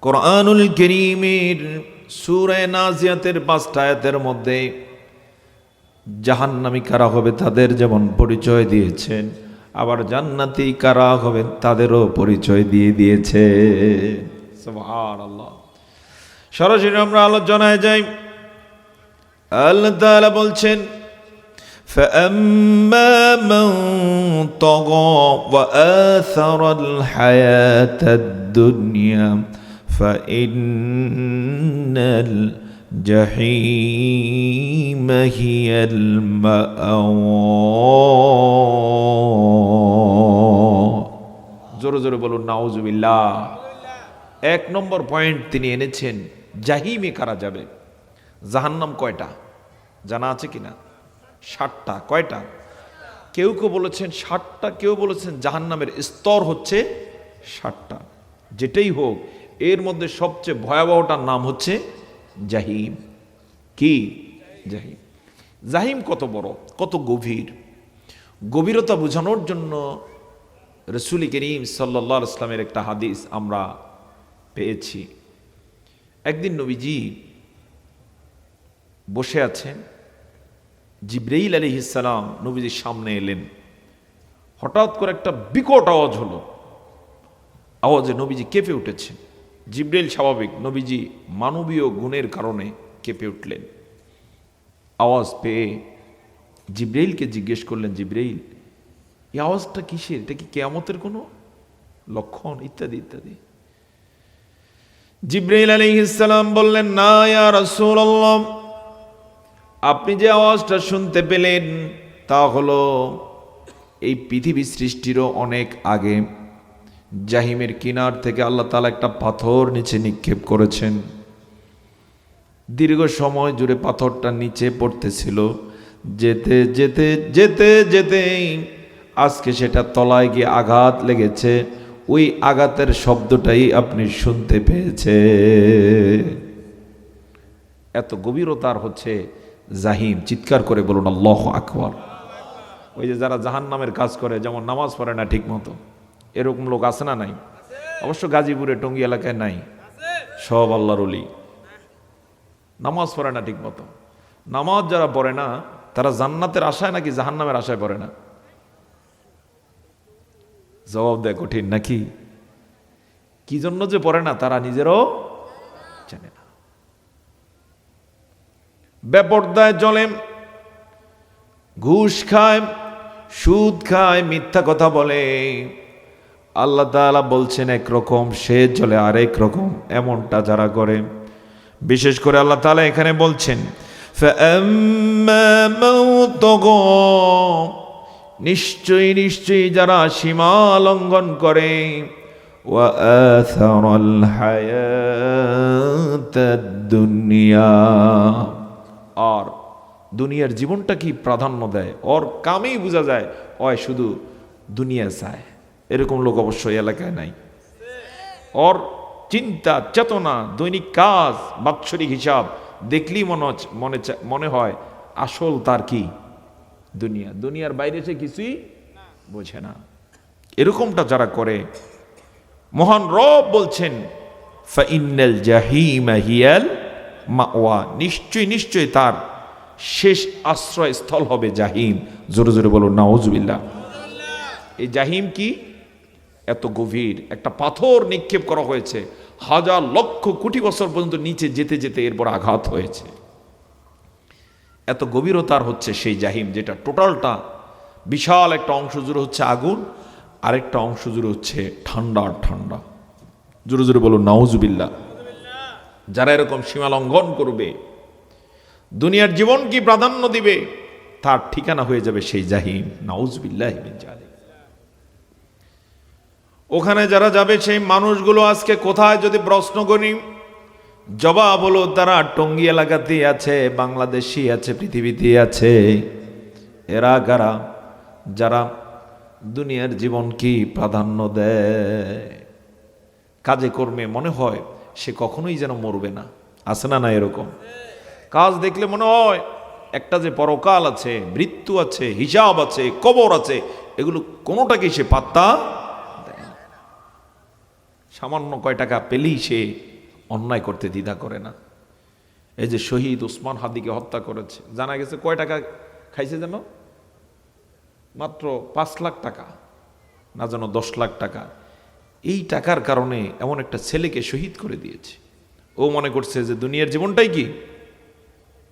কোরআনুল কারীমের সূরা নাজিয়াতের 5টা আয়াতের মধ্যে জাহান্নামী কারা হবে তাদের যেমন পরিচয় দিয়েছেন, আবার জান্নাতি কারা হবে তাদেরও পরিচয় দিয়ে দিয়েছে। সুবহানাল্লাহ। সরাসরি আমরা আলোচনায় যাই। আল্লাহ তাআলা বলছেন, فَأَمَّا مَنْ طَغَى وَآثَرَ الْحَيَاةَ الدُّنْيَا فَإِنَّ الْجَحِيمَ هِيَ الْمَأْوَى। জোরে জোরে বলুন নাউজুবিল্লাহ। 1 নম্বর পয়েন্ট তিনি এনেছেন, জাহিমে কারা যাবে। জাহান্নাম কয়টা জানা আছে কিনা? 7টা। কয়টা? কেউ কেউ বলেছেন 7টা, কেউ বলেছেন জাহান্নামের স্তর হচ্ছে 7টা। যেটাই হোক, এর মধ্যে সবচেয়ে ভয়াবহটার নাম হচ্ছে জাহিম। কি? জাহিম। জাহিম কত বড়, কত গভীর, গভীরতা বোঝানোর জন্য রাসূল করিম সাল্লাল্লাহু আলাইহি ওয়াসাল্লামের একটা হাদিস আমরা পেয়েছি। একদিন নবীজি বসে আছেন, জিবরাইল আলাইহিস সালাম নবীজির সামনে এলেন। হঠাৎ করে একটা বিকট আওয়াজ হলো, আওয়াজে নবীজি কেঁপে উঠেছেন। জিবরাইল স্বাভাবিক, নবীজি মানবীয় গুণের কারণে কেঁপে উঠলেন। আওয়াজ পেয়ে জিবরাইলকে জিজ্ঞেস করলেন, জিবরাইল এই আওয়াজটা কিসের? এটা কি কিয়ামতের কোনো লক্ষণ? ইত্যাদি ইত্যাদি। জিবরাইল আলাইহিস সালাম বললেন, না ইয়া রাসূলুল্লাহ, আপনি যে আওয়াজটা শুনতে পেলেন তা হলো এই পৃথিবী সৃষ্টিরও অনেক আগে জাহিমের কিনার থেকে আল্লাহ তাআলা একটা পাথর নিচে নিক্ষেপ করেছেন। দীর্ঘ সময় জুড়ে পাথরটা নিচে পড়তেছিল, যেতে যেতে যেতে যেতে আজকে সেটা তলায় গিয়ে আঘাত লেগেছে। ওই আঘাতের শব্দটাই আপনি শুনতে পেয়েছে। এত গভীরতার হচ্ছে জাহিম। চিৎকার করে বলুন আল্লাহু আকবার। ওই যে যারা জাহান্নামের কাজ করে, যেমন নামাজ পড়ে না ঠিক মতো, এরকম লোক আছে না নাই? অবশ্য গাজীপুরে টঙ্গী এলাকায় নাই, সব আল্লাহর ওলি। নামাজ পড়ে না ঠিক মতো। নামাজ যারা পড়ে না তারা জান্নাতের আশায় নাকি জাহান্নামের আশায় পড়ে না? জবাব দেয় কঠিন নাকি? কি জন্য যে পড়ে না তারা নিজেরও জানে না। বেপরদায় চলে, ঘুষ খায়, সুদ খায়, মিথ্যা কথা বলে। আল্লাহ তাআলা বলছেন একরকম, সে চলে আরেক রকম। এমনটা যারা করে, বিশেষ করে আল্লাহ তাআলা এখানে বলছেন, فَأَمَّا مَنْ طَغَى, নিশ্চয়ই নিশ্চয়ই যারা সীমা লঙ্ঘন করে, وَآثَرَ الْحَيَاةَ الدُّنْيَا, আর দুনিয়ার জীবনটা কি প্রাধান্য দেয়, ওর কামেই বোঝা যায় ওই শুধু দুনিয়া চায়। এরকম লোক অবশ্যই এলাকায় নাই। ওর চিন্তা চেতনা, দৈনিক কাজ, বাৎসরিক হিসাব দেখলেই মনে হয় আসল তার কি দুনিয়া। দুনিয়ার বাইরে সে কিছুই বোঝে না। এরকমটা যারা করে, মহান রব বলছেন ফাইন্নাল জাহিমা হিয়াল মাওয়া, নিশ্চয়ই নিশ্চয়ই তার শেষ আশ্রয়স্থল হবে জাহিম। জোরে জোরে বলুন নাউজুবিল্লাহ। এই জাহিম কি? এত গভীর একটা পাথর নিক্ষেপ করা হয়েছে, হাজার লক্ষ কোটি বছর পর্যন্ত নিচে যেতে যেতে এরপর আঘাত হয়েছে। এত গভীরতার হচ্ছে সেই জাহিম, যেটা টোটালটা বিশাল একটা অংশ জুড়ে হচ্ছে আগুন, আরেকটা অংশ জুড়ে হচ্ছে ঠান্ডা ঠান্ডা। জোরে জোরে বলুন নাউজুবিল্লাহ। যারা এরকম সীমা লঙ্ঘন করবে, দুনিয়ার জীবন কি প্রাধান্য দিবে, তার ঠিকানা হয়ে যাবে সেই জাহিম। নাউজুবিল্লাহি মিন যালিক। ওখানে যারা যাবে সেই মানুষগুলো আজকে কোথায় যদি প্রশ্ন করি, জবাব হলো তারা টঙ্গী এলাকাতেই আছে, বাংলাদেশি আছে, পৃথিবীতে আছে। এরা কারা? যারা দুনিয়ার জীবন কি প্রাধান্য দেয়, কাজে কর্মে মনে হয় সে কখনোই যেন মরবে না। আছে না না এরকম? কাজ দেখলে মনে হয় একটা যে পরকাল আছে, মৃত্যু আছে, হিসাব আছে, কবর আছে, এগুলো কোনোটাকে সে পাত্তা দেয় না। সামান্য কয় টাকা পেলেই সে অন্যায় করতে দ্বিধা করে না। এই যে শহীদ ওসমান হাদিকে হত্যা করেছে, জানা গেছে কয় টাকা খাইছে যেন, মাত্র 5 লাখ টাকা, না যেন 10 লাখ টাকা। এই টাকার কারণে এমন একটা ছেলেকে শহীদ করে দিয়েছে। ও মনে করছে যে দুনিয়ার জীবনটাই কি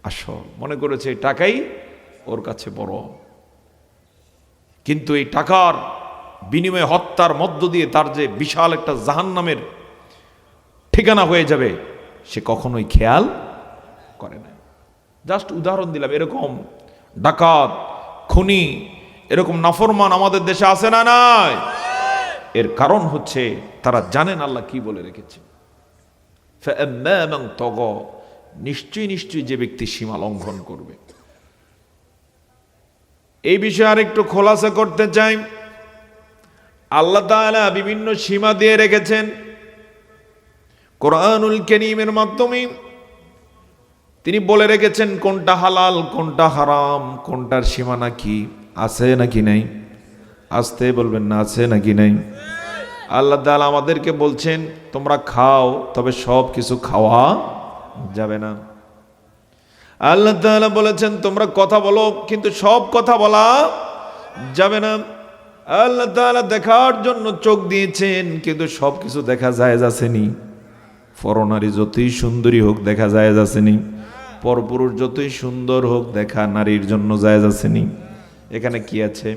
আসল, মনে করেছে এই টাকাই ওর কাছে বড়। কিন্তু এই টাকার বিনিময়ে হত্যার মধ্য দিয়ে তার যে বিশাল একটা জাহান্নামের ঠিকানা হয়ে যাবে, সে কখনোই খেয়াল করে না। জাস্ট উদাহরণ দিলাম। এরকম ডাকাত, খুনি, এরকম নাফরমান আমাদের দেশে আছে না নাই? এর কারণ হচ্ছে তারা জানেন আল্লাহ কি বলে রেখেছে। নিশ্চয়ই নিশ্চয়ই যে ব্যক্তি সীমা লঙ্ঘন করবে। এই বিষয়ে আরেকটু খোলাসা করতে চাই। আল্লাহ তাআলা বিভিন্ন সীমা দিয়ে রেখেছেন কোরআনুল কারীমের মাধ্যমে। তিনি বলে রেখেছেন কোনটা হালাল, কোনটা হারাম, কোনটার সীমানা কি, আছে নাকি নাই? আসতে বলবেন না, আছে নাকি নাই? আল্লাহ তাআলা আমাদেরকে বলছেন তোমরা খাও, তবে সব কিছু খাওয়া যাবে না। আল্লাহ তাআলা বলেছেন তোমরা কথা বলো, কিন্তু সব কথা বলা যাবে না। আল্লাহ তাআলা দেখার জন্য চোখ দিয়েছেন, কিন্তু সব কিছু দেখা যায় যাচ্ছেনি। পরনারী যতই সুন্দরী হোক দেখা যায় যাচ্ছেনি, পরপুরুষ যতই সুন্দর হোক দেখা নারীর জন্য যায় যাচ্ছেনি। এখানে কি আছে?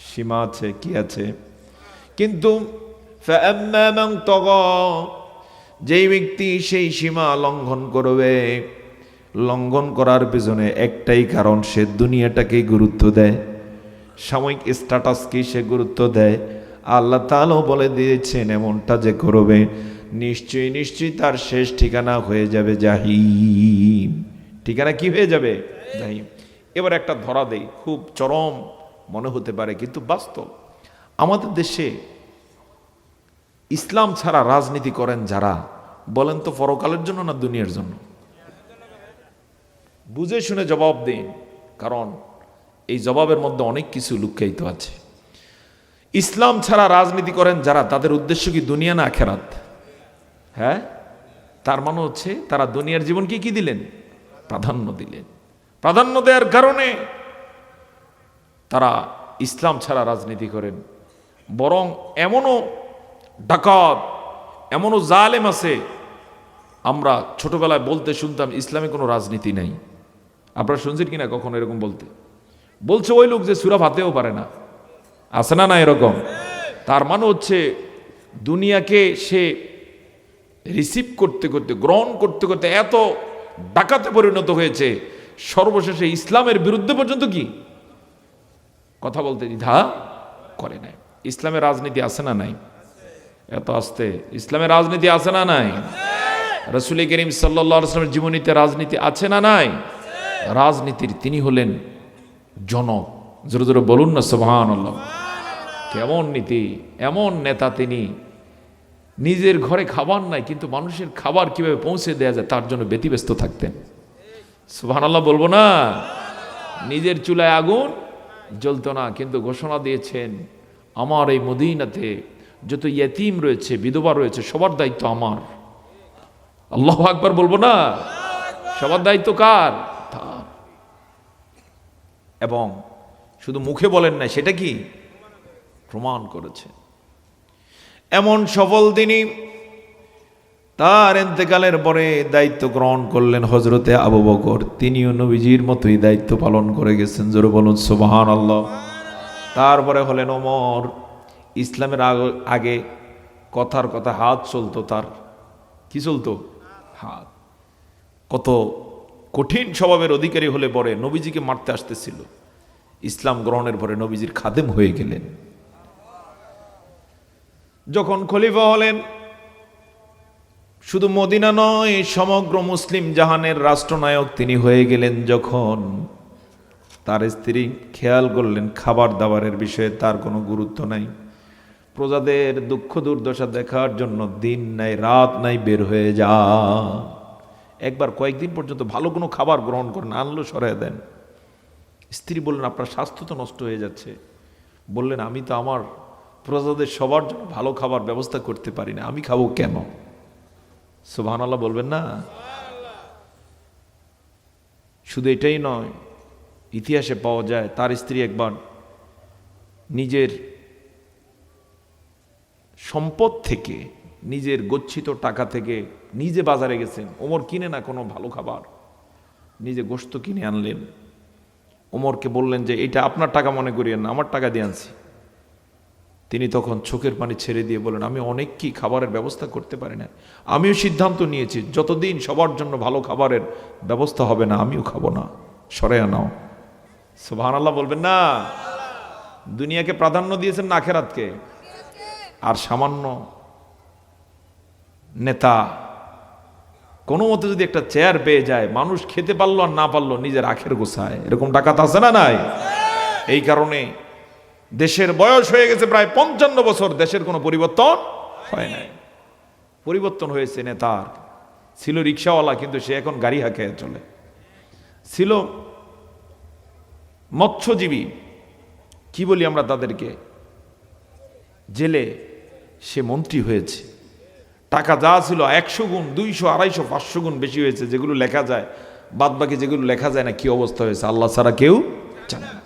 সীমা আছে, কি আছে? কিন্তু যেই ব্যক্তি সেই সীমা লঙ্ঘন করবে, লঙ্ঘন করার পেছনে একটাই কারণ, সে দুনিয়াটাকে গুরুত্ব দেয়, সাময়িক স্ট্যাটাসকে সে গুরুত্ব দেয়। আল্লাহ তাআলা বলে দিয়েছেন এমনটা যে করবে, নিশ্চয়ই নিশ্চয়ই তার শেষ ঠিকানা হয়ে যাবে জাহিম। ঠিকানা কি হয়ে যাবে? জাহিম। এবার একটা ধরা দেই, খুব চরম মনে হতে পারে কিন্তু বাস্তব। আমাদের দেশে ইসলাম ছাড়া রাজনীতি করেন যারা, বলেন তো পরকালের জন্য না দুনিয়ার জন্য? বুঝে শুনে জবাব দিন, কারণ এই জবাবের মধ্যে অনেক কিছু লুকায়িত আছে। ইসলাম ছাড়া রাজনীতি করেন যারা, তাদের উদ্দেশ্য কি দুনিয়া না আখেরাত? হ্যাঁ, তার মানে হচ্ছে তারা দুনিয়ার জীবনকে কি দিলেন? প্রাধান্য দিলেন। প্রাধান্য দেওয়ার কারণে তারা ইসলাম ছাড়া রাজনীতি করেন। বরং এমনও ডাকাত, এমনও জালেম আছে, আমরা ছোটবেলায় বলতে শুনতাম ইসলামে কোনো রাজনীতি নাই। আপনারা শুনছেন কিনা কখনো এরকম বলতে? বলছে ওই লোক যে সূরা ফাতেও পারে না, আছে না না এরকম? তার মানে হচ্ছে দুনিয়াকে সে রিসিভ করতে করতে, গ্রহণ করতে করতে এত ডাকাতে পরিণত হয়েছে, সর্বশেষে ইসলামের বিরুদ্ধে পর্যন্ত কি কথা বলতে দ্বিধা করে নাই। ইসলামের রাজনীতি আছে না নাই? এত আস্তে, ইসলামের রাজনীতি আছে না নাই? রাসূল করিম সাল্লাল্লাহু আলাইহি ওয়াসাল্লামের জীবনীতে রাজনীতি আছে না নাই? রাজনীতির তিনি হলেন জনক। জোরে জোরে বলুন না সুবহানাল্লাহ। কেমন নীতি, এমন নেতা তিনি। নিজের ঘরে খাবার নাই, কিন্তু মানুষের খাবার কিভাবে পৌঁছে দেয়া যায় তার জন্য ব্যতিব্যস্ত থাকতেন। সুবহানাল্লাহ বলবো না? নিজের চুলায় আগুন জ্বলতো না, কিন্তু ঘোষণা দিয়েছেন আমার এই মদিনাতে যত ইয়েতিম রয়েছে, বিধবা রয়েছে, সবার দায়িত্ব আমার। আল্লাহু আকবার বলবো না? সবার দায়িত্ব কার? তার। এবং শুধু মুখে বলেন না, সেটা কি প্রমাণ করেছে। এমন সফল তিনি, তার ইন্তেকালের পরে দায়িত্ব গ্রহণ করলেন হযরতে আবু বকর। তিনিও নবীজির মতোই দায়িত্ব পালন করে গেছেন। জোরে বলুন সুবহানাল্লাহ। তারপরে হলেন ওমর। ইসলামের আগে কথার কথা হাত চলতো, তার কি চলতো? হাত। কত কঠিন স্বভাবের অধিকারী হলে পরে নবীজিকে মারতে আসতেছিল, ইসলাম গ্রহণের পরে নবীজির খাদেম হয়ে গেলেন। যখন খলিফা হলেন, শুধু মদিনা নয়, সমগ্র মুসলিম জাহানের রাষ্ট্রনায়ক তিনি হয়ে গেলেন। যখন তার স্ত্রী খেয়াল করলেন খাবার দাবারের বিষয়ে তার কোনো গুরুত্ব নাই, প্রজাদের দুঃখ দুর্দশা দেখার জন্য দিন নাই রাত নাই বের হয়ে যা। একবার কয়েকদিন পর্যন্ত ভালো কোনো খাবার গ্রহণ করেন, আনলো সরাই দেন। স্ত্রী বললেন আপনার স্বাস্থ্য তো নষ্ট হয়ে যাচ্ছে। বললেন আমি তো আমার প্রজাদের সবার জন্য ভালো খাবার ব্যবস্থা করতে পারি না, আমি খাবো কেন? সুবহানাল্লাহ বলবেন না? শুধু এটাই নয়, ইতিহাসে পাওয়া যায় তার স্ত্রী একবার নিজের সম্পদ থেকে, নিজের গচ্ছিত টাকা থেকে নিজে বাজারে গেছেন। ওমর কিনে না কোনো ভালো খাবার, নিজে গোশত কিনে আনলেন। ওমরকে বললেন যে এটা আপনার টাকা মনে করিয়েন না, আমার টাকা দিয়ে আনছি। তিনি তখন চোখের পানি ছেড়ে দিয়ে বলেন, আমি অনেক কি খাবারের ব্যবস্থা করতে পারি না, আমিও সিদ্ধান্ত নিয়েছি যতদিন সবার জন্য ভালো খাবারের ব্যবস্থা হবে না আমিও খাবো না, সরে আনাও। সুবহানাল্লাহ বলবেন না? দুনিয়াকে প্রাধান্য দিয়েছেন না আখেরাতকে? আর সামান্য নেতা কোনো মতে যদি একটা চেয়ার পেয়ে যায়, মানুষ খেতে পারলো আর না পারলো নিজের আখের গোছায়, এরকম ডাকাত আছে না নাই? এই কারণে দেশের বয়স হয়ে গেছে প্রায় 55 বছর, দেশের কোনো পরিবর্তন হয় নাই। পরিবর্তন হয়েছে নেতার। ছিল রিক্সাওয়ালা, কিন্তু সে এখন গাড়ি হাঁকে চলে। ছিল মৎস্যজীবী, কি বলি আমরা তাদেরকে, জেলে, সে মন্ত্রী হয়েছে। টাকা যা ছিল 100 গুণ 200 250 500 গুণ বেশি হয়েছে। যেগুলো লেখা যায়, বাদ বাকি যেগুলো লেখা যায় না কি অবস্থা হয়েছে আল্লাহ ছাড়া কেউ জানে না।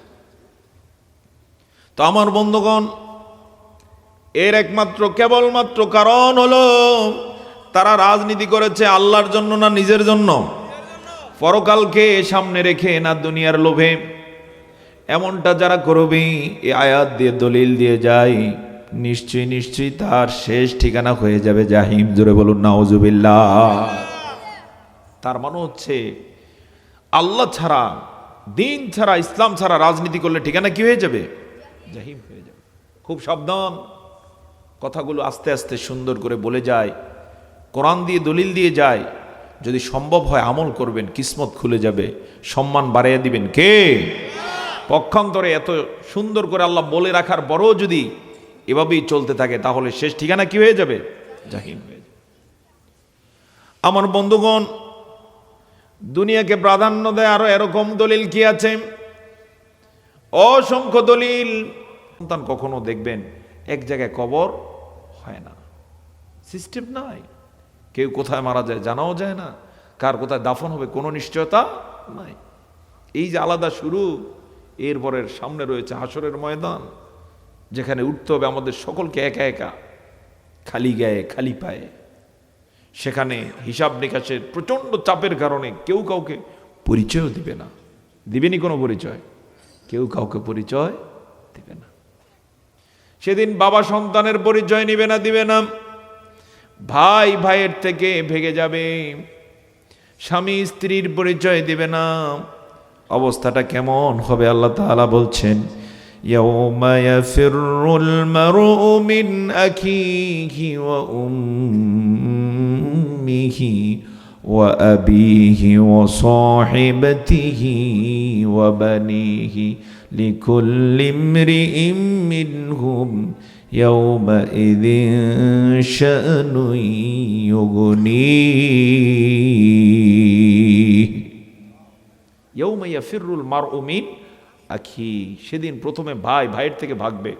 তো আমার বন্ধুগণ, এর একমাত্র কেবলমাত্র কারণ হলো তারা রাজনীতি করেছে আল্লাহর জন্য না নিজের জন্য, পরকালকে সামনে রেখে না দুনিয়ার লোভে। এমনটা যারা করবে, এই আয়াত দিয়ে দলিল দিয়ে যায়, নিশ্চয়ই নিশ্চয়ই তার শেষ ঠিকানা হয়ে যাবে জাহিম। জোরে বলুন নাউজুবিল্লাহ। তার মানে হচ্ছে আল্লাহ ছাড়া, দিন ছাড়া, ইসলাম ছাড়া রাজনীতি করলে ঠিকানা কি হয়ে যাবে? জাহিম হয়ে যাবে। খুব সাবধান, কথাগুলো আস্তে আস্তে সুন্দর করে বলে যায়, কোরআন দিয়ে দলিল দিয়ে যায়। যদি সম্ভব হয় আমল করবেন, কিসমত খুলে যাবে, সম্মান বাড়িয়ে দিবেন কে? পক্ষান্তরে এত সুন্দর করে আল্লাহ বলে রাখার পরও যদি এভাবেই চলতে থাকে, তাহলে শেষ ঠিকানা কি হয়ে যাবে? জাহিম হয়ে যাবে। আমার বন্ধুগণ, দুনিয়াকে প্রাধান্য দেয় আরো এরকম দলিল কি আছে? অসংখ্য দলিল। সন্তান কখনো দেখবেন এক জায়গায় কবর হয় না, সিস্টেম নাই। কেউ কোথায় মারা যায় জানাও যায় না, কার কোথায় দাফন হবে কোনো নিশ্চয়তা নাই। এই যে আলাদা শুরু, এরপরের সামনে রয়েছে হাসরের ময়দান, যেখানে উঠতে হবে আমাদের সকলকে একা একা, খালি গায়ে খালি পায়ে। সেখানে হিসাব নিকাশের প্রচণ্ড চাপের কারণে কেউ কাউকে পরিচয়ও দিবে না। দিবেনি কোনো পরিচয়, কেউ কাউকে পরিচয় দিবে না। সেদিন বাবা সন্তানের পরিচয় নিবে না, দিবে না। ভাই ভাইয়ের থেকে ভেগে যাবে, স্বামী স্ত্রীর পরিচয় দিবে না। অবস্থাটা কেমন হবে আল্লাহ তাআলা বলছেন, ইয়াউমা ইয়াফিরুল মারউ মিন আখিহি ওয়া উম্মিহি ওয়া আবিহি ওয়া সাহিবাতিহি ওয়া বানিহি লিকুল্লি ইমরিইম মিনহুম ইয়াউমাইযিন শা'নুন ইউগনিহি। ইয়াউমা ইয়াফিরুল মারউ মিন আখি, সেদিন প্রথমে ভাই ভাইয়ের থেকে ভাগবে।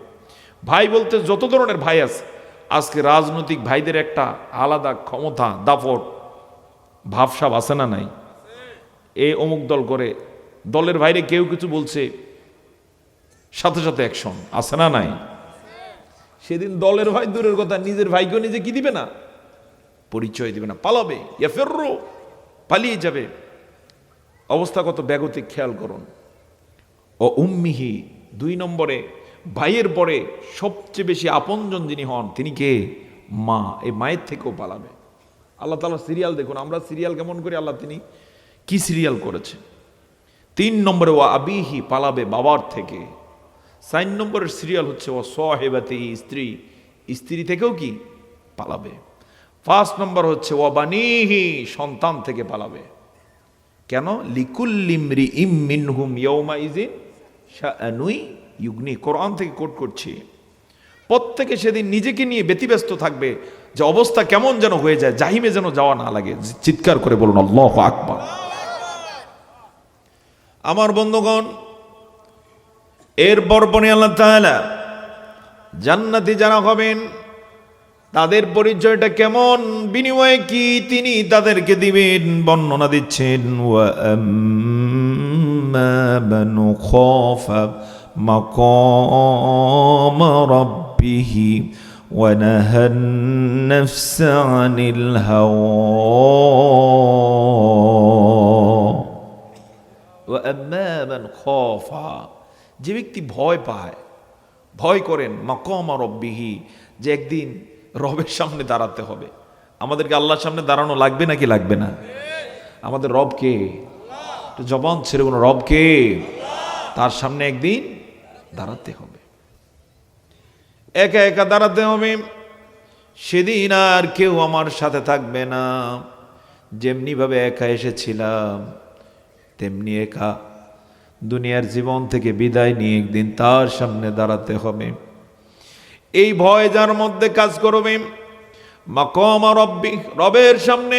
ভাই বলতে যত ধরনের ভাই আছে, আজকে রাজনৈতিক ভাইদের একটা আলাদা ক্ষমতা, দাপট, ভাবসাব আছে না নাই? এ অমুক দল করে, দলের বাইরে কেউ কিছু বলছে, সাথে সাথে অ্যাকশন, আছে না নাই? সেদিন দলের ভাই দূরের কথা, নিজের ভাইকেও নিজে কি দিবে না, পরিচয় দিবে না, পালাবে। ইয়াফিরু, পালিয়ে যাবে। অবস্থা কত ব্যাগতিক খেয়াল করুন। ও উম্মিহি, 2 নম্বরে ভাইয়ের পরে সবচেয়ে বেশি আপনজন যিনি হন তিনি কে? মা। এই মায়ের থেকেও পালাবে। আল্লাহ তাআলা সিরিয়াল দেখুন, আমরা সিরিয়াল কেমন করি, আল্লাহ তিনি কি সিরিয়াল করেছে। 3 নম্বরে ও আবিহি, পালাবে বাবার থেকে। 4 নম্বরের সিরিয়াল হচ্ছে ও সাহিবাতি, স্ত্রী, স্ত্রী থেকেও কি পালাবে। 5 নম্বর হচ্ছে ও বানিহি, সন্তান থেকে পালাবে। কেন? লিকুল্লি ইমরিইম মিনহুম ইয়াউমাইযিন শা'নুন ইউগনি। কোরআন থেকে কোট করছি। প্রত্যেকে সেদিন নিজেকে নিয়ে ব্যতিব্যস্ত থাকবে, যে অবস্থা কেমন যেন হয়ে যায়, জাহিমে যেন যাওয়া না লাগে। চিৎকার করে বলুন আল্লাহু আকবার। আমার বন্ধুগণ, এরপর পরে আল্লাহ তাআলা জান্নাতি যারা হবেন তাদের পরিচয়টা কেমন, বিনিময়ে কি তিনি তাদেরকে দিবেন বর্ণনা দিচ্ছেন। ওয়া আম্মা মান খাফা মাকাম রাব্বিহি ওয়া নাহান নাফসা আনিল হাওয়া। ওয়া আম্মা মান খাফা, যে ব্যক্তি ভয় পায়, ভয় করেন মাকাম রাব্বিহি, যে একদিন রবের সামনে দাঁড়াতে হবে। আমাদেরকে আল্লাহর সামনে দাঁড়ানো লাগবে নাকি লাগবে না? আমাদের রব কে? একটু জবান ছেড়ে কোনো রব কে? তার সামনে একদিন দাঁড়াতে হবে, একা একা দাঁড়াতে হবে। সেদিন আর কেউ আমার সাথে থাকবে না। যেমনি ভাবে একা এসেছিলাম তেমনি একা দুনিয়ার জীবন থেকে বিদায় নিয়ে একদিন তার সামনে দাঁড়াতে হবে। এই ভয় যার মধ্যে কাজ করবে, মাকাম রব্বি, রবের সামনে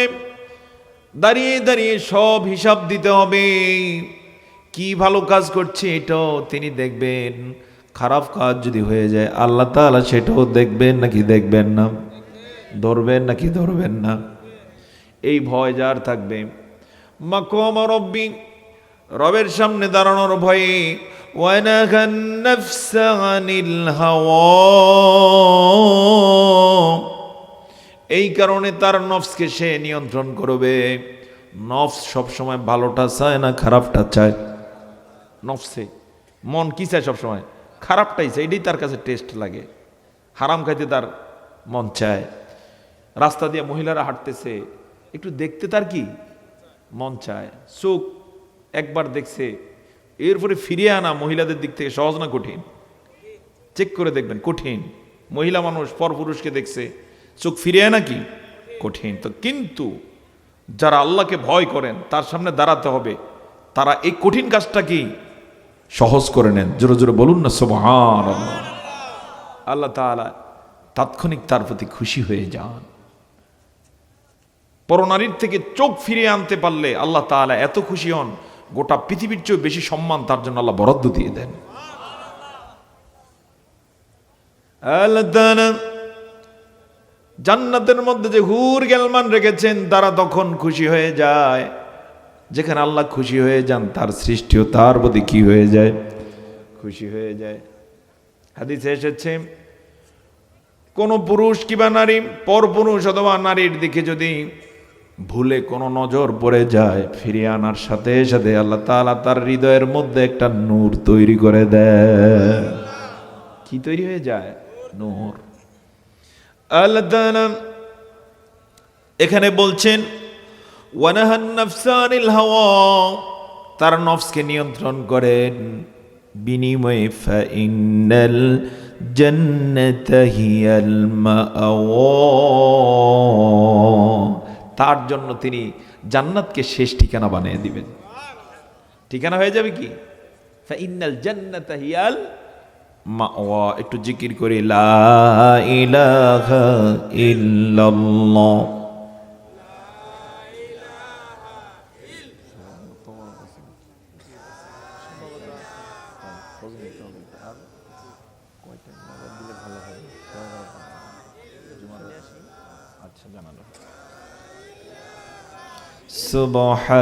দাঁড়িয়ে দাঁড়িয়ে সব হিসাব দিতে হবে। কি ভালো কাজ করছে এটাও তিনি দেখবেন, খারাপ কাজ যদি হয়ে যায় আল্লাহ তাআলা সেটাও দেখবেন নাকি দেখবেন না, ধরবেন নাকি ধরবেন না। এই ভয় যার থাকবে, মাকাম রব্বি, রবের সামনে দাঁড়ানোর ভয়ে, ওয়ানাহান নাফসা আনিল হাওয়া, এই কারণে তার নফসকে সে নিয়ন্ত্রণ করবে। নফস সবসময় ভালোটা চায় না খারাপটা চায়? নফসে মন কি চায়? সবসময় খারাপটাই চায়, এটাই তার কাছে টেস্ট লাগে। হারাম খাইতে তার মন চায়। রাস্তা দিয়ে মহিলারা হাঁটতেছে, একটু দেখতে তার কি মন চায়। চোখ একবার দেখছে, এরপরে ফিরিয়ে আনা মহিলাদের দিক থেকে সহজ না কঠিন? চেক করে দেখবেন, কঠিন। মহিলা মানুষ পরপুরুষকে দেখছে, চোখ ফিরিয়ে আনা কি কঠিন। তো কিন্তু যারা আল্লাহকে ভয় করেন তার সামনে দাঁড়াতে হবে, তারা এই কঠিন কাজটা কি সহজ করে নেন। জোরে জোরে বলুন না সুবহানাল্লাহ। আল্লাহ তাআলা তাৎক্ষণিক তার প্রতি খুশি হয়ে যান। পরনারীর থেকে চোখ ফিরিয়ে আনতে পারলে আল্লাহ তাআলা এত খুশি হন, গোটা পৃথিবীর চেয়ে বেশি সম্মান তার জন্য আল্লাহ বরাদ্দ দিয়ে দেন। আল্লাহ তাআলা জান্নাতের মধ্যে যে হুর গেলমান রেখেছেন তারা তখন খুশি হয়ে যায়। যেখানে আল্লাহ খুশি হয়ে যান তার সৃষ্টিও তার প্রতি কি হয়ে যায়? খুশি হয়ে যায়। হাদিসে এসেছে, কোন পুরুষ কিংবা নারী, পরপুরুষ অথবা নারীর দিকে যদি ভুলে কোনো নজর পড়ে যায়, ফিরিয়ে আনার সাথে সাথে আল্লাহ তাআলা তার হৃদয়ের মধ্যে একটা নূর তৈরি করে দেয়। কি তৈরি হয়ে যায়? নূর। আল্লাহ তাআলা এখানে বলছেন ওয়ানাহান নাফসা আনিল হাওয়া, তার নফসকে নিয়ন্ত্রণ করেন। বিনিময়ে ফাইনাল জান্নাতা হিয়াল মাআওয়া, তার জন্য তিনি জান্নাতকে শেষ ঠিকানা বানিয়ে দিবেন। ঠিকানা হয়ে যাবে কি? ফাইনাল জান্নাতা হিয়াল মাওয়া। একটু জিকির করি, লা ইলাহা ইল্লাল্লাহ।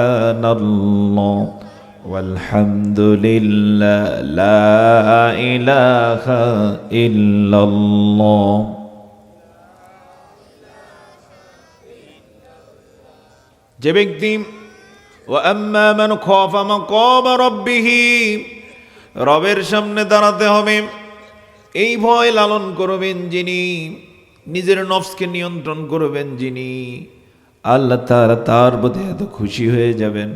সুবহানাল্লাহ ওয়ালহামদুলিল্লাহ লা ইলাহা ইল্লাল্লাহ। যে ব্যক্তি ওয়া আম্মা মান খাফা মাকাম রাব্বিহি, রবের সামনে দাঁড়াতে হবে, এই ভয় লালন করবেন যিনি, নিজের নফসকে নিয়ন্ত্রণ করবেন যিনি, আল্লাহ তাআলা তার প্রতি এত খুশি হয়ে যাবেন,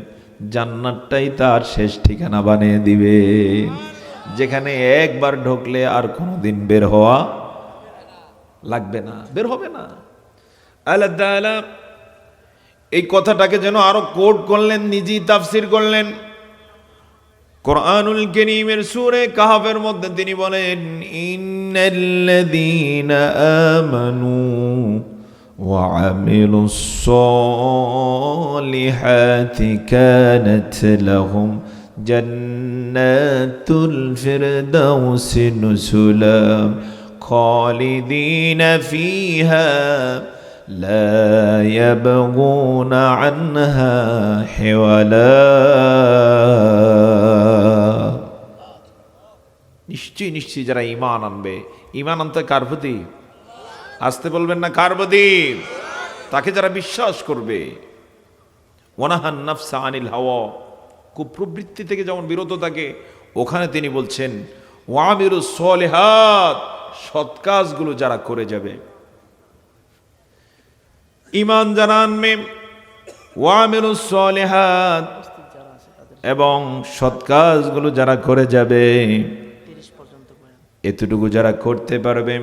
জান্নাতটাই তার শেষ ঠিকানা বানিয়ে দিবে, যেখানে একবার ঢুকলে আর কোনোদিন বের হওয়া লাগবে না, বের হবে না। আল্লাহ তাআলা এই কথাটাকে যেন আরো কোট করলেন, নিজেই তাফসীর করলেন। কোরআনুল কারীমের সূরা কাহফের মধ্যে তিনি বলেন, ইন্নাল্লাযীনা আমানু ওয়া আমিলুস সালিহাতি কানাত লাহুম জান্নাতুল ফিরদাউসি নুজুলা খালিদিনা ফিহা লা ইয়াবগুনা আনহা হিওয়ালা। নিশ্চয়ই নিশ্চয়ই যারা ঈমান আনবে, ঈমান আনতে কার প্রতি? আসতে বলবেন না, কার প্রতি? তাকে যারা বিশ্বাস করবে। ওয়ানাহান নাফসা আনিল হাওয়া, কুপ্রবৃত্তি থেকে যেমন বিরত থাকে, ওখানে তিনি বলছেন ওয়ামিরুস সলিহাত, সৎ কাজগুলো যারা করে যাবে, ঈমান যারা আনবে, ওয়ামিরুস সলিহাত, এবং সৎ কাজগুলো যারা করে যাবে, এতটুকু যারা করতে পারবে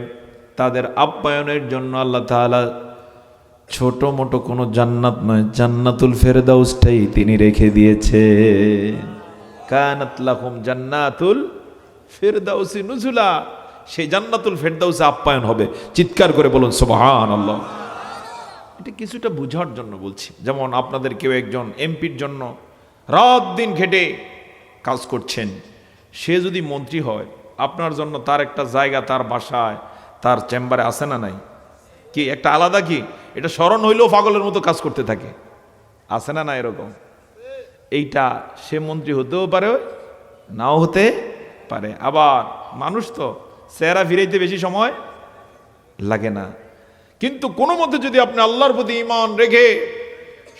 তাদের আপ্যায়নের জন্য আল্লাহ তাআলা ছোট মোটো কোনো জান্নাত নয়, জান্নাতুল ফেরদাউসটাই তিনি রেখে দিয়েছে। কানাত লাহুম জান্নাতুল ফেরদাউসি নুজুলা, সেই জান্নাতুল ফেরদাউসে আপ্যায়ন হবে। চিৎকার করে বলুন সুবহানাল্লাহ। এটা কিছুটা বোঝার জন্য বলছি। যেমন আপনাদের কেউ একজন এমপির জন্য রাত দিন খেটে কাজ করছেন, সে যদি মন্ত্রী হয়, আপনার জন্য তার একটা জায়গা, তার বাসায়, তার চেম্বারে আছে না নাই? কি একটা আলাদা, কি এটা স্মরণ হইলেও পাগলের মতো কাজ করতে থাকে, আছে না না এরকম? এইটা সে মন্ত্রী হতেও পারে, নাও হতে পারে। আবার মানুষ তো চেহারা ফিরাইতে বেশি সময় লাগে না। কিন্তু কোনো মতে যদি আপনি আল্লাহর প্রতি ঈমান রেখে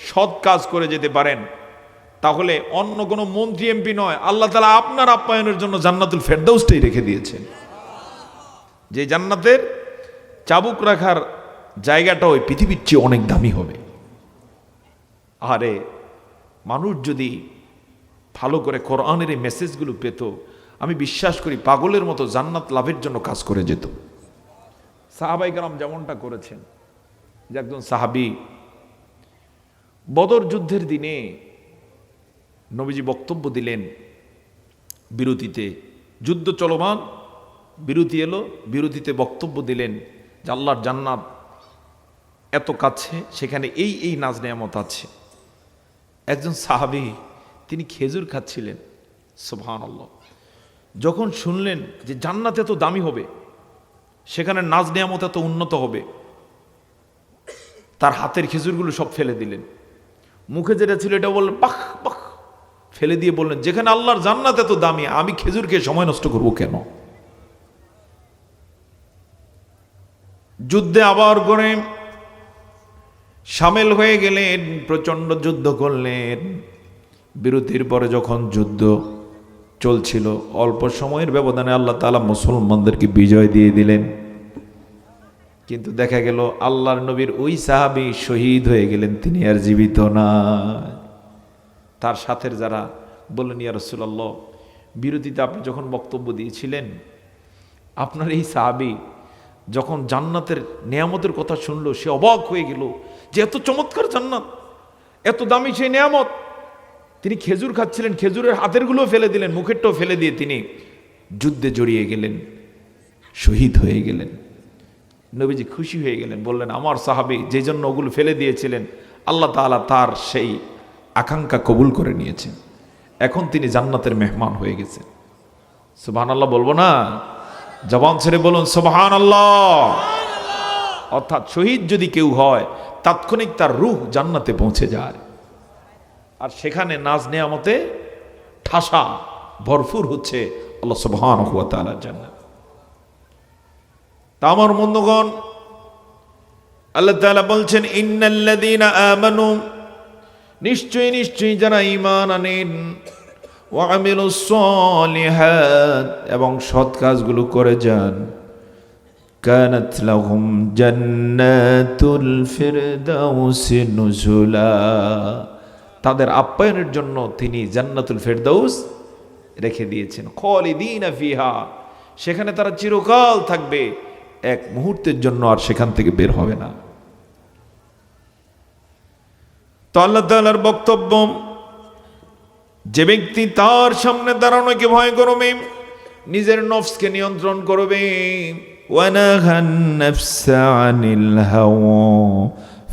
সৎ কাজ করে যেতে পারেন, তাহলে অন্য কোনো মন্ত্রী এমপি নয়, আল্লাহ তাআলা আপনার আপ্যায়নের জন্য জান্নাতুল ফেরদাউসটাই রেখে দিয়েছেন। যে জান্নাতের চাবুক রাখার জায়গাটা ওই পৃথিবীর চেয়ে অনেক দামি হবে। আরে মানুষ যদি ভালো করে কোরআনের এই মেসেজগুলো পেত, আমি বিশ্বাস করি পাগলের মতো জান্নাত লাভের জন্য কাজ করে যেত। সাহাবায়ে কেরাম যেমনটা করেছেন। যে একজন সাহাবী বদর যুদ্ধের দিনে নবীজি বক্তব্য দিলেন বিরতিতে, যুদ্ধ চলমান, বিরতি এলো, বিরতিতে বক্তব্য দিলেন যে আল্লাহর জান্নাত এত কাছে, সেখানে এই এই নাজ নেয়ামত আছে। একজন সাহাবী তিনি খেজুর খাচ্ছিলেন, সুবহানাল্লাহ। যখন শুনলেন যে জান্নাত এত দামি হবে, সেখানে নাজ নেয়ামত এত উন্নত হবে, তার হাতের খেজুরগুলো সব ফেলে দিলেন। মুখে যেটা ছিল এটা বললেন পাখ পাখ, ফেলে দিয়ে বললেন যেখানে আল্লাহর জান্নাত এত দামি, আমি খেজুর খেয়ে সময় নষ্ট করব কেন? যুদ্ধে আবার করে সামিল হয়ে গেলেন, প্রচন্ড যুদ্ধ করলেন। বিরতির পরে যখন যুদ্ধ চলছিল, অল্প সময়ের ব্যবধানে আল্লাহ তাআলা মুসলমানদেরকে বিজয় দিয়ে দিলেন। কিন্তু দেখা গেল আল্লাহর নবীর ওই সাহাবী শহীদ হয়ে গেলেন, তিনি আর জীবিত না। তার সাথের যারা বললেন, ইয়া রাসূলুল্লাহ, বিরতিতে আপনি যখন বক্তব্য দিয়েছিলেন, আপনার এই সাহাবী যখন জান্নাতের নেয়ামতের কথা শুনলো, সে অবাক হয়ে গেল যে এত চমৎকার জান্নাত, এত দামি সেই নেয়ামত। তিনি খেজুর খাচ্ছিলেন, খেজুরের হাতেরগুলো ফেলে দিলেন, মুখেরটাও ফেলে দিয়ে তিনি যুদ্ধে জড়িয়ে গেলেন, শহীদ হয়ে গেলেন। নবীজি খুশি হয়ে গেলেন, বললেন আমার সাহাবী যে জন্য ওগুলো ফেলে দিয়েছিলেন, আল্লাহ তাআলা তার সেই আকাঙ্ক্ষা কবুল করে নিয়েছেন, এখন তিনি জান্নাতের মেহমান হয়ে গেছেন। সুবহানাল্লাহ বলবো না? জবান ছেড়ে বলুন সুবহানাল্লাহ। অর্থাৎ শহীদ যদি কেউ হয়, তাৎক্ষণিক তার রূহ জান্নাতে পৌঁছে যায়, আর সেখানে নাজ নেয়ামতে ঠাসা ভরপুর হচ্ছে আল্লাহ সুবহানাহু ওয়া তাআলার জান্নাত। তা আমার বন্ধুগণ, আল্লাহ তাআলা বলছেন ইন্নাল্লাযীনা আমানু, নিশ্চয়ই নিশ্চয়ই যারা ঈমান আনেন, ওয়া আমিলুস সলিহাত, এবং সৎ কাজগুলো করে যান, কানাত লাহুম জান্নাতুল ফিরদাউসি নুজুলা, তাদের আপ্যায়নের জন্য তিনি জান্নাতুল ফেরদাউস রেখে দিয়েছেন। খালিদিনা ফিহা, সেখানে তারা চিরকাল থাকবে, এক মুহূর্তের জন্য আর সেখান থেকে বের হবে না। তো আল্লাহ তাআলার বক্তব্য, যে ব্যক্তি তার সামনে দাঁড়ানোকে ভয় করবে, নিজের নফসকে নিয়ন্ত্রণ করবে, ওয়ানাহান নাফসা আনিল হাওয়া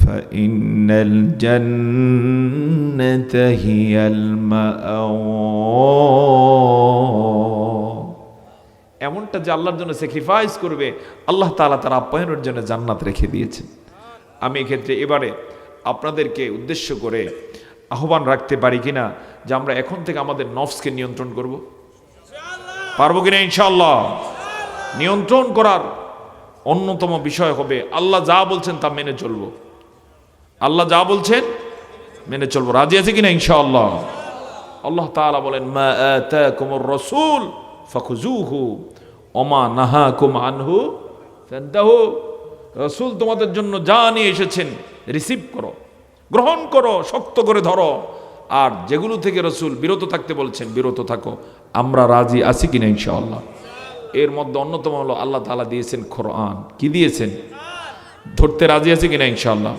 ফাইন্নাল জান্নাতা হিয়াল মাআওয়া, এমনটা যে আল্লাহর জন্য স্যাক্রিফাইস করবে, আল্লাহ তাআলা তার আপ্যায়নের জন্য জান্নাত রেখে দিয়েছেন। আমি এক্ষেত্রে এবারে আপনাদেরকে উদ্দেশ্য করে আহ্বান রাখতে পারি কিনা যে আমরা এখন থেকে আমাদের নফসকে নিয়ন্ত্রণ করব, পারবো কিনা? ইনশাআল্লাহ। নিয়ন্ত্রণ করার অন্যতম বিষয় হবে আল্লাহ যা বলছেন তা মেনে চলবো। আল্লাহ যা বলছেন মেনে চলবো। রাজি আছে কিনা? ইনশাআল্লাহ। আল্লাহ তাআলা বলেন, মা আতাকুমুর রাসূল ফাখুযুহু ওয়া মা নাহাকুম আনহু ফান্তাহু। রাসূল তোমাদের জন্য যা নিয়ে এসেছেন রিসিভ করো, গ্রহণ করো, শক্ত করে ধরো, আর যেগুলো থেকে রাসূল বিরত থাকতে বলছেন বিরত থাকো। আমরা রাজি আছি কিনা? ইনশাআল্লাহ। এর মধ্যে অন্যতম হলো আল্লাহ তাআলা দিয়েছেন কোরআন। কি দিয়েছেন? ধরতে রাজি আছে কিনা? ইনশাআল্লাহ।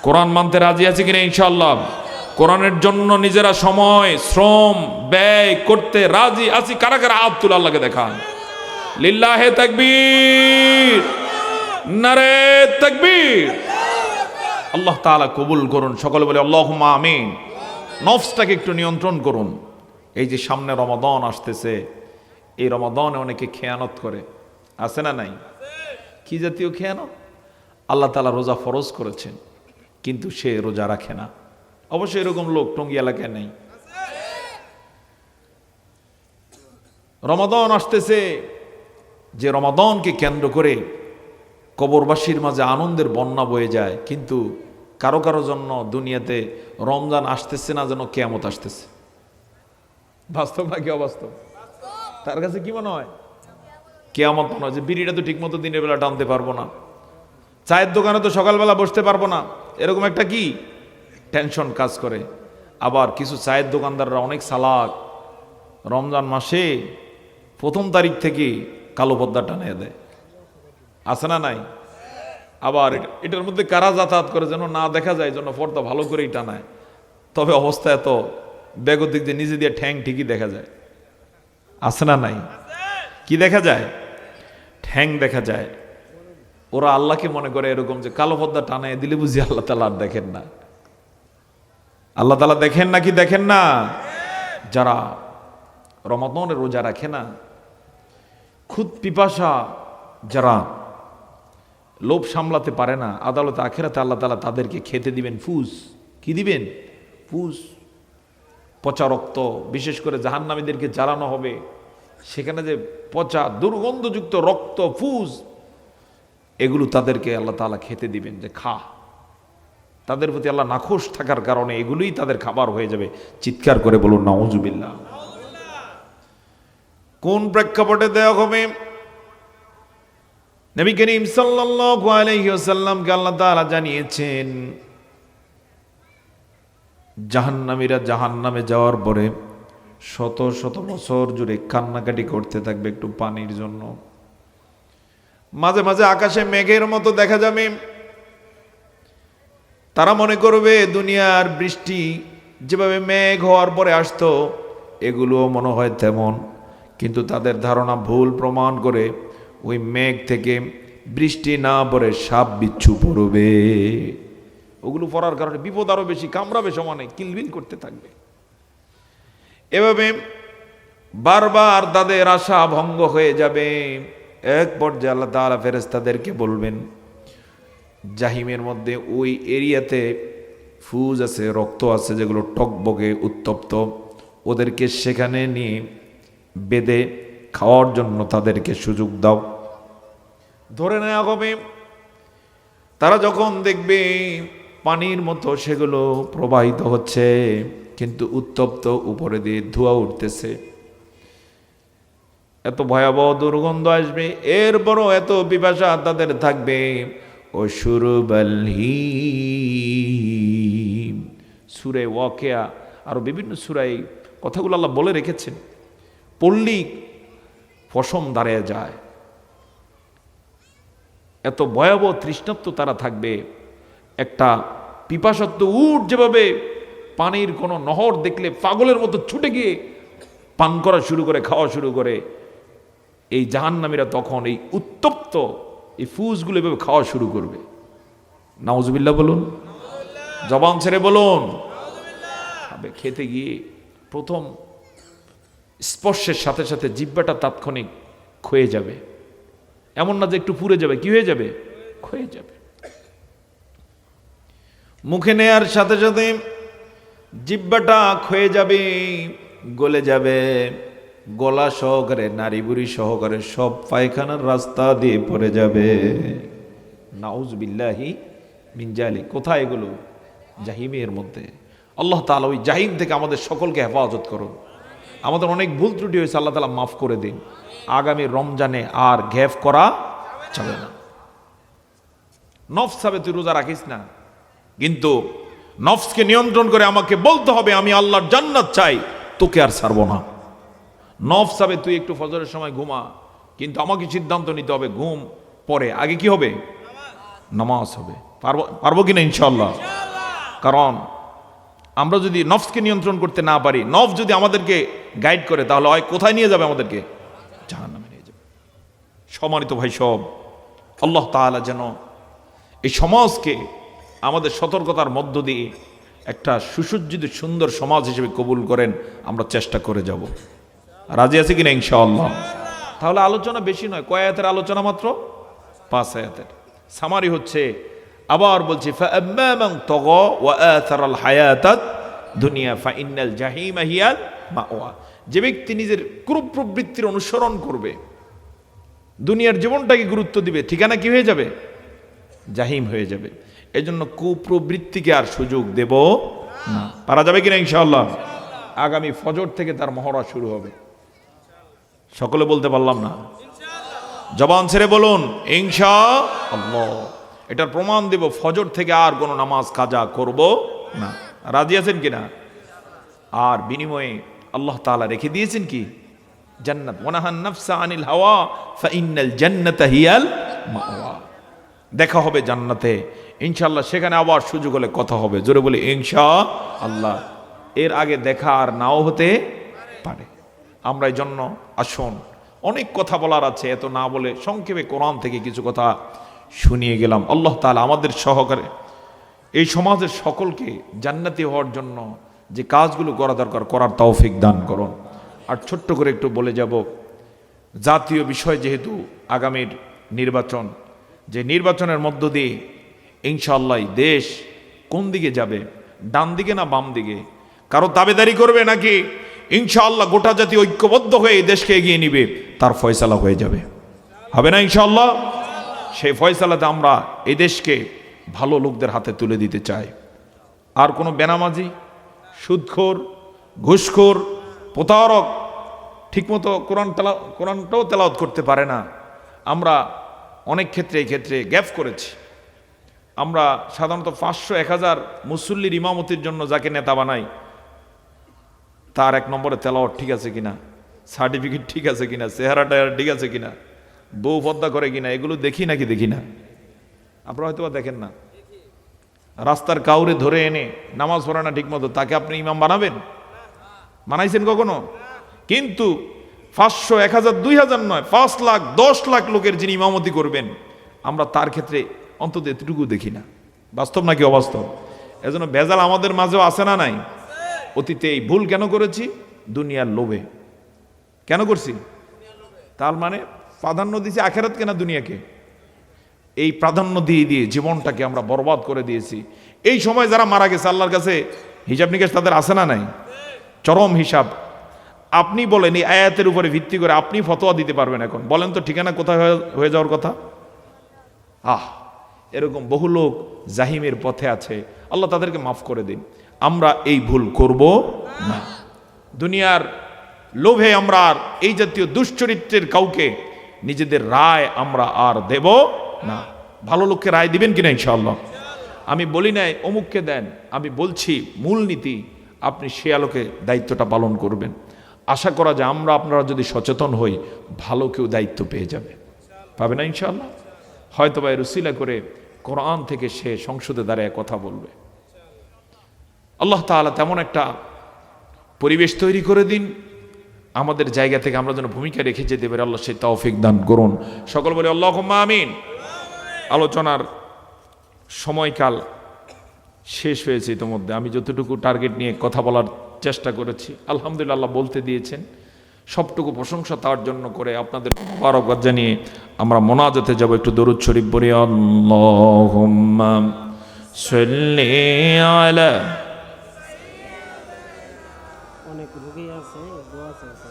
কোরআন মানতে রাজি আছে কিনা? ইনশাআল্লাহ। কোরআনের জন্য নিজেরা সময় শ্রম ব্যয় করতে রাজি আছি কারা কারা? হাত তুলে আল্লাহকে দেখান। লিল্লাহে তাকবীর, নারে তাকবীর। আল্লাহ তাআলা কবুল করুন। সকলে বলে আল্লাহুম্মা আমিন। নফসটাকে একটু নিয়ন্ত্রণ করুন। এই যে সামনে রমাদান আসতেছে, এই রমাদানে অনেকে খেয়ানত করে, আছে না নাই? কি জাতীয় খেয়ানত? আল্লাহ তাআলা রোজা ফরজ করেছেন কিন্তু সে রোজা রাখে না। অবশ্যই এরকম লোক টঙ্গী এলাকায় নেই। রমাদান আসতেছে, যে রমাদানকে কেন্দ্র করে কবরবাসীর মাঝে আনন্দের বন্যা বয়ে যায়, কিন্তু কারো কারো জন্য দুনিয়াতে রমজান আসতেছে না যেন কিয়ামত আসতেছে। বাস্তব নাকি অবাস্তব? তার কাছে কি মনে হয়? কিয়ামত মনে হয়। যে বিড়িটা তো ঠিক মতো দিনের বেলা টানতে পারবো না, চায়ের দোকানে তো সকালবেলা বসতে পারবো না, এরকম একটা কি টেনশন কাজ করে। আবার কিছু চায়ের দোকানদাররা অনেক চালাক, রমজান মাসে 1 তারিখ থেকে কালো পর্দা টানিয়ে দেয়, আছে না নাই? আবার এটার মধ্যে কারা যাতায়াত করে যেন না দেখা যায়, জন্য পর্দা ভালো করেই টানায়। তবে অবস্থা এত বেগতিক যে নিজে দিয়ে ঠ্যাং ঠিকই দেখা যায়, আছে না নাই? কি দেখা যায়? ঠ্যাং দেখা যায়। ওরা আল্লাহকে মনে করে এরকম যে কালো পর্দা টানায় দিলে বুঝি আল্লাহ তাআলা আর দেখেন না। আল্লাহ তাআলা দেখেন না কি দেখেন না? যারা রমাদানের রোজা রাখে না, খুদ পিপাসা যারা লোভ সামলাতে পারে না, আদালতে আখিরাতে আল্লাহ তাআলা তাদেরকে খেতে দিবেন ফুস। কি দিবেন? ফুস, পচা রক্ত। বিশেষ করে জাহান্নামীদেরকে জ্বালানো হবে, সেখানে যে পচা দুর্গন্ধযুক্ত রক্ত, ফুস, এগুলো তাদেরকে আল্লাহ তাআলা খেতে দিবেন, যে খা। তাদের প্রতি আল্লাহ নাখোশ থাকার কারণে এগুলোই তাদের খাবার হয়ে যাবে। চিৎকার করে বলুন নাউজুবিল্লাহ। কোন প্রেক্ষাপটে দেওয়া হবে? নবী করিম সাল্লাল্লাহু আলাইহি ওয়াসাল্লামকে আল্লাহ তাআলা জানিয়েছেন, জাহান্নামীরা জাহান্নামে যাওয়ার পরে শত শত বছর জুড়ে কান্নাকাটি করতে থাকবে একটু পানির জন্য। মাঝে মাঝে আকাশে মেঘের মতো দেখা যাবে। তারা মনে করবে দুনিয়ার বৃষ্টি যেভাবে মেঘ হওয়ার পরে আসতো, এগুলোও মনে হয় তেমন। কিন্তু তাদের ধারণা ভুল প্রমাণ করে ওই মেঘ থেকে বৃষ্টি না পড়ে সাপ বিচ্ছু পড়বে। ওগুলো পড়ার কারণে বিপদ আরো বেশি, কামড়াবে, সমানে কিলবিল করতে থাকবে। এভাবে বারবার তাদের আশা ভঙ্গ হয়ে যাবে। এক পর্যায়ে আল্লাহ তাআলা ফেরেশতাদেরকে বলবেন, জাহিমের মধ্যে ওই এরিয়াতে ফুজ আছে, রক্ত আছে, যেগুলো টকবগে উত্তপ্ত, ওদেরকে সেখানে নিয়ে বেঁধে খাওয়ার জন্য তাদেরকে সুযোগ দাও। ধরে নেওয়া হবে। তারা যখন দেখবে পানির মতো সেগুলো প্রবাহিত হচ্ছে, কিন্তু উত্তপ্ত, উপরে দিয়ে ধোঁয়া উঠতেছে, এত ভয়াবহ দুর্গন্ধ আসবে, এরপরও এত পিপাসা তাদের থাকবে। ও শুরুবাল হিম, সূরা ওয়াকিয়া আরো বিভিন্ন সূরায় কথাগুলো আল্লাহ বলে রেখেছেন। পল্লী পশম দাঁড়িয়ে যায়, এত ভয়াবহ তৃষ্ণার্ত তারা থাকবে। একটা পিপাসার্ত উট যেভাবে পানির কোনো নহর দেখলে পাগলের মতো ছুটে গিয়ে পান করা শুরু করে, খাওয়া শুরু করে, এই জাহান্নামীরা তখন এই উত্তপ্ত এই ফুসগুলো এভাবে খাওয়া শুরু করবে। নাউজুবিল্লাহ বলুন, জবান ছেড়ে বলুন। খেতে গিয়ে প্রথম স্পর্শের সাথে সাথে জিহ্বাটা তাৎক্ষণিক ক্ষয়ে যাবে। এমন না যে একটু পুড়ে যাবে, কি হয়ে যাবে? ক্ষয়ে যাবে। মুখে নেয়ার সাথে সাথে জিহ্বাটা ক্ষয়ে যাবে, গলে যাবে, গলা সহকারে নারী বুড়ি সহকারে সব পায়খানার রাস্তা দিয়ে পড়ে যাবে। নাউজুবিল্লাহি মিন জালিক। কোথায় এগুলো? জাহিমের মধ্যে। আল্লাহ তাআলা ওই জাহিম থেকে আমাদের সকলকে হেফাজত করুন। আমাদের অনেক ভুল ত্রুটি হয়েছে, আল্লাহ তাআলা মাফ করে দিন। আগামী রমজানে আর গ্যাফ করা যাবে না। নফস হবে তুই রোজা রাখিস না, কিন্তু নফসকে নিয়ন্ত্রণ করে আমাকে বলতে হবে আমি আল্লাহর জান্নাত চাই, তোকে আর ছাড়বো না। নফস হবে তুই একটু ফজরের সময় ঘুমা, কিন্তু আমাকে সিদ্ধান্ত নিতে হবে ঘুম পরে, আগে কি হবে? নামাজ হবে। পারবো কিনা? ইনশাআল্লাহ। কারণ আমরা যদি নফসকে নিয়ন্ত্রণ করতে না পারি, নফস যদি আমাদেরকে গাইড করে, তাহলে হয় কোথায় নিয়ে যাবে? আমাদেরকে জাহান্নামে নিয়ে যাবে। সম্মানিত ভাই সব, আল্লাহ তাআলা যেন এই সমাজকে আমাদের সতর্কতার মধ্য দিয়ে একটা সুসজ্জিত সুন্দর সমাজ হিসেবে কবুল করেন। আমরা চেষ্টা করে যাব। রাজি আছি কিনা? ইনশাআল্লাহ। তাহলে আলোচনা বেশি নয়, কয় আয়াতের আলোচনা? মাত্র 5 আয়াতের। সামারি হচ্ছে, আবার বলছি, ফাআম্মা মান তাগা ওয়া আথারাল হায়াতাদ দুনিয়া ফাইন্নাল জাহিমা হিয়াল মাওয়া। যে ব্যক্তি নিজের কুপ্রবৃত্তির অনুসরণ করবে, দুনিয়ার জীবনটাকে গুরুত্ব দিবে, ঠিকানা কি হয়ে যাবে? জাহিম হয়ে যাবে। এজন্য কুপ্রবৃত্তিকে আর সুযোগ দেব না। পারা যাবে কিনা? ইনশাআল্লাহ। আগামী ফজর থেকে তার মহড়া শুরু হবে। সকলে বলতে পারলাম না, জবান ছেড়ে বলুন ইনশাআল্লাহ। এটার প্রমাণ দেব, ফজর থেকে আর কোনো নামাজ কাজা করব না। রাজি আছেন কিনা? আর বিনিময়ে আল্লাহ তাআলা রেখে দিয়েছেন কি? জান্নাত। ওয়ানাহান নাফসা আনিল হাওয়া ফাইন্নাল জান্নাতা হিয়াল মাওয়া। দেখা হবে জান্নাতে ইনশাআল্লাহ। সেখানে আবার সুযোগ হলে কথা হবে। জোরে বলি ইনশাআল্লাহ। এর আগে দেখা আর নাও হতে পারে। আমরা এই জন্য আসুন, অনেক কথা বলার আছে, এত না বলে সংক্ষেপে কোরআন থেকে কিছু কথা শুনিয়ে গেলাম। আল্লাহ তাআলা আমাদের সহকারে এই সমাজের সকলকে জান্নাতি হওয়ার জন্য যে কাজগুলো করা দরকার করার তৌফিক দান করুন। আর ছোট্ট করে একটু বলে যাব, জাতীয় বিষয় যেহেতু আগামীর নির্বাচন, যে নির্বাচনের মধ্য দিয়ে ইনশাআল্লাহ দেশ কোন দিকে যাবে, ডান দিকে না বাম দিকে, কারো দাবেদারি করবে নাকি ইনশাআল্লাহ গোটা জাতি ঐক্যবদ্ধ হয়ে এই দেশকে এগিয়ে নিবে, তার ফয়সালা হয়ে যাবে। হবে না ইনশাআল্লাহ? সেই ফয়সালাতে আমরা এই দেশকে ভালো লোকদের হাতে তুলে দিতে চাই। আর কোনো বেনামাজি, সুদখোর, ঘুষখোর, প্রতারক ঠিকমতো কোরআনটাও তেলাওয়াত করতে পারে না, আমরা অনেক ক্ষেত্রে এই ক্ষেত্রে গ্যাপ করেছি। আমরা সাধারণত 500-1000 মুসল্লির ইমামতির জন্য যাকে নেতা বানাই, তার 1 নম্বরে তেলাওয়াত ঠিক আছে কিনা, সার্টিফিকেট ঠিক আছে কিনা, চেহারাটা ঠিক আছে কিনা, বউ পদ্মা করে কিনা, এগুলো দেখি নাকি দেখি না? আপনারা হয়তো দেখেন না। রাস্তার কাউরে ধরে এনে নামাজ পড়ে না ঠিক মতো, তাকে আপনি ইমাম বানাবেন? বানাইছেন কখনো? কিন্তু 500, 1000, 2000 নয়, 5 লাখ 10 লাখ লোকের যিনি ইমামতি করবেন, আমরা তার ক্ষেত্রে অন্তত এতটুকু দেখি না। বাস্তব নাকি অবাস্তব? এজন্য ভেজাল আমাদের মাঝেও আছে না নাই? অতীতে এই ভুল কেন করেছি? দুনিয়ার লোভে। কেন করছি? তার মানে প্রাধান্য দিয়েছি আখেরাতকে না দুনিয়াকে। এই প্রাধান্য দিয়ে দিয়ে জীবনটাকে আমরা বরবাদ করে দিয়েছি। এই সময় যারা মারা গেছে আল্লাহর কাছে হিসাব নিকাশ তাদের আছে না নাই? চরম হিসাব। আপনি বলেন এই আয়াতের উপরে ভিত্তি করে আপনি ফতোয়া দিতে পারবেন এখন? বলেন তো ঠিকানা কোথায় হয়ে যাওয়ার কথা? এরকম বহু লোক জাহিমের পথে আছে, আল্লাহ তাদেরকে মাফ করে দিন। আমরা এই ভুল করব না। দুনিয়ার লোভে আমরা আর এই জাতীয় দুশ্চরিত্রের কাউকে নিজেদের রায় আমরা আর দেব না। ভালো লোককে রায় দিবেন কিনা ইনশাআল্লাহ? আমি বলি নাই অমুককে দেন, আমি বলছি মূলনীতি আপনি সে আলোকে দায়িত্বটা পালন করবেন। আশা করা যায় আমরা আপনারা যদি সচেতন হই, ভালো কেউ দায়িত্ব পেয়ে যাবে, পাবে না ইনশাআল্লাহ? হয়তো বা এর উসিলা করে কোরআন থেকে সে সংসদে দাঁড়ায় কথা বলবে। আল্লাহ তাআলা তেমন একটা পরিবেশ তৈরি করে দিন আমাদের জায়গা থেকে আমরা যেন ভূমিকা রেখে যেতে পারি। আল্লাহ সেই তৌফিক দান করুন। সকল বলে আল্লাহুম্মা আমিন। আলোচনার সময়কাল শেষ হয়েছে ইতিমধ্যে। আমি যতটুকু টার্গেট নিয়ে কথা বলার চেষ্টা করেছি আলহামদুলিল্লাহ আল্লাহ বলতে দিয়েছেন। সবটুকু প্রশংসা তার জন্য করে আপনাদের মোবারকবাদ জানিয়ে আমরা মোনাজাতে যাব। একটু দরুদ শরীফ পড়ি। আল্লাহুম্মা সাল্লি আলা। অনেক রোগী আছে, দোয়া চাইছে,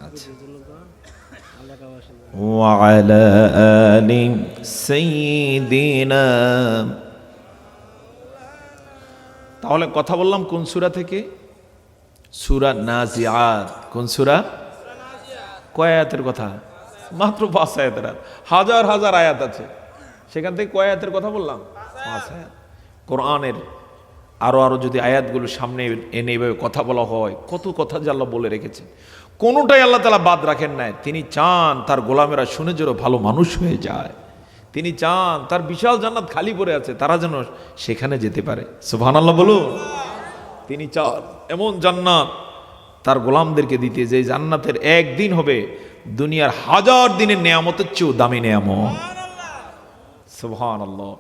আচ্ছা। জন্য দোয়া এলাকাবাসী। ওয়া আলা আলি সাইয়্যিদিনা। তাহলে কথা বললাম কোন সূরা থেকে? সূরা নাজিআত। কোন সূরা? কয় আয়াতের কথা? মাত্র 5 আয়াতের। হাজার হাজার আয়াত আছে, সেখান থেকে কয় আয়াতের কথা বললাম? 5 আয়াত। কোরআনের আরো যদি আয়াতগুলো সামনে এনে এভাবে কথা বলা হয়, কত কথা যে আল্লাহ বলে রেখেছে, কোনোটাই আল্লাহ তাআলা বাদ রাখেন নাই। তিনি চান তার গোলামেরা শুনে যেন ভালো মানুষ হয়ে যায়। তিনি চান তার বিশাল জান্নাত খালি পড়ে আছে, তারা যেন সেখানে যেতে পারে। সুবহানাল্লাহ বলুন। তিনি চান এমন জান্নাত তার গোলামদেরকে দিতে, যে জান্নাতের একদিন হবে দুনিয়ার হাজার দিনের নেয়ামতের চেয়েও দামি নেয়ামত। সুবহানাল্লাহ।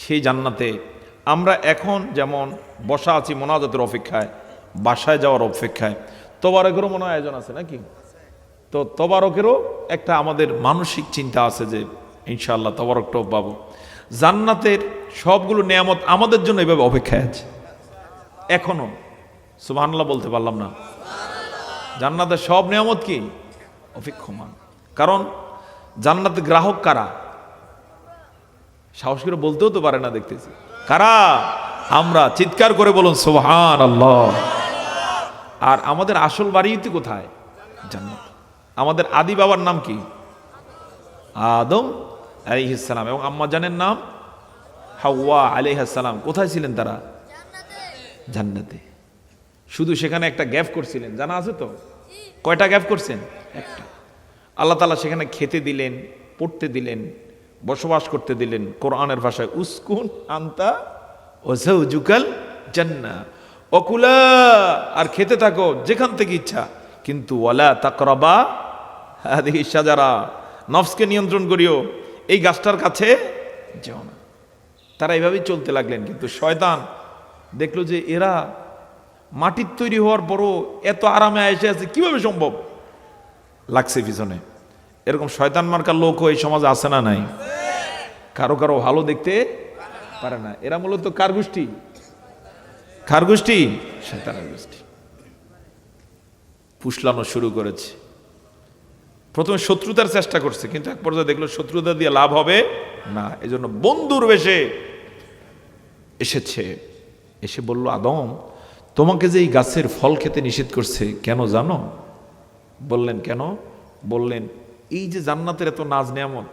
সেই জান্নাতে আমরা এখন যেমন বসা আছি মোনাজাতের অপেক্ষায়, বাসায় যাওয়ার অপেক্ষায়, তবারকেরও মনে হয় আয়োজন আছে নাকি? তো তবারকেরও একটা আমাদের মানসিক চিন্তা আছে যে ইনশাআল্লাহ তবারকটাও পাবো। জান্নাতের সবগুলো নেয়ামত আমাদের জন্য এভাবে অপেক্ষায় আছে এখনো। সুবহানাল্লাহ বলতে পারলাম না। জান্নাতের সব নিয়ামত কি অপেক্ষমান। কারণ জান্নাতে গ্রাহক কারা? সাহস করে বলতেও তো পারে না, দেখতেছি কারা? আমরা। চিৎকার করে বলুন সুবহানাল্লাহ। আর আমাদের আসল বাড়িতে কোথায়? জান্নাত। আমাদের আদি বাবার নাম কি? আদম আলাইহিস সালাম। এবং আম্মা জানের নাম হাওয়া আলাইহিস সালাম। কোথায় ছিলেন তারা? জান্নাতে। শুধু সেখানে একটা গ্যাপ করছিলেন, জানা আছে তো? কয়টা গ্যাপ করছেন? একটা। আল্লাহ তাআলা সেখানে খেতে দিলেন, পড়তে দিলেন, বসবাস করতে দিলেন। কোরআনের ভাষায় উসকুন আনতা ওয়া যাওজুকাল জান্নাহ ওয়াকুলা, আর খেতে থাকো যেখান থেকে ইচ্ছা, কিন্তু ওয়ালা তাকরাবা হাদিহি শাজারা, নফসকে নিয়ন্ত্রণ করিও, এই গাছটার কাছে যেও না। তারা এইভাবেই চলতে লাগলেন। কিন্তু শয়তান দেখলো যে এরা মাটির তৈরি হওয়ার পরও এত আরামে এসে আছে, কিভাবে সম্ভব? লাগছে পিছনে। এরকম শয়তান মার্কার লোকও এই সমাজে আছে না নাই? কারো কারো ভালো দেখতে পারে না। এরা মূলত কার গোষ্ঠী? কার গোষ্ঠী? শয়তানের গোষ্ঠী। ফুসলানো শুরু করেছে। প্রথমে শত্রুতার চেষ্টা করছে, কিন্তু এক পর্যায়ে দেখলো শত্রুতা দিয়ে লাভ হবে না, এজন্য বন্ধুর বেশে এসেছে। এসে বলল, আদম তোমাকে যে এই গাছের ফল খেতে নিষেধ করছে কেন জানো? বললেন কেন? বললেন এই যে জান্নাতের এত নাজ নেয়ামত,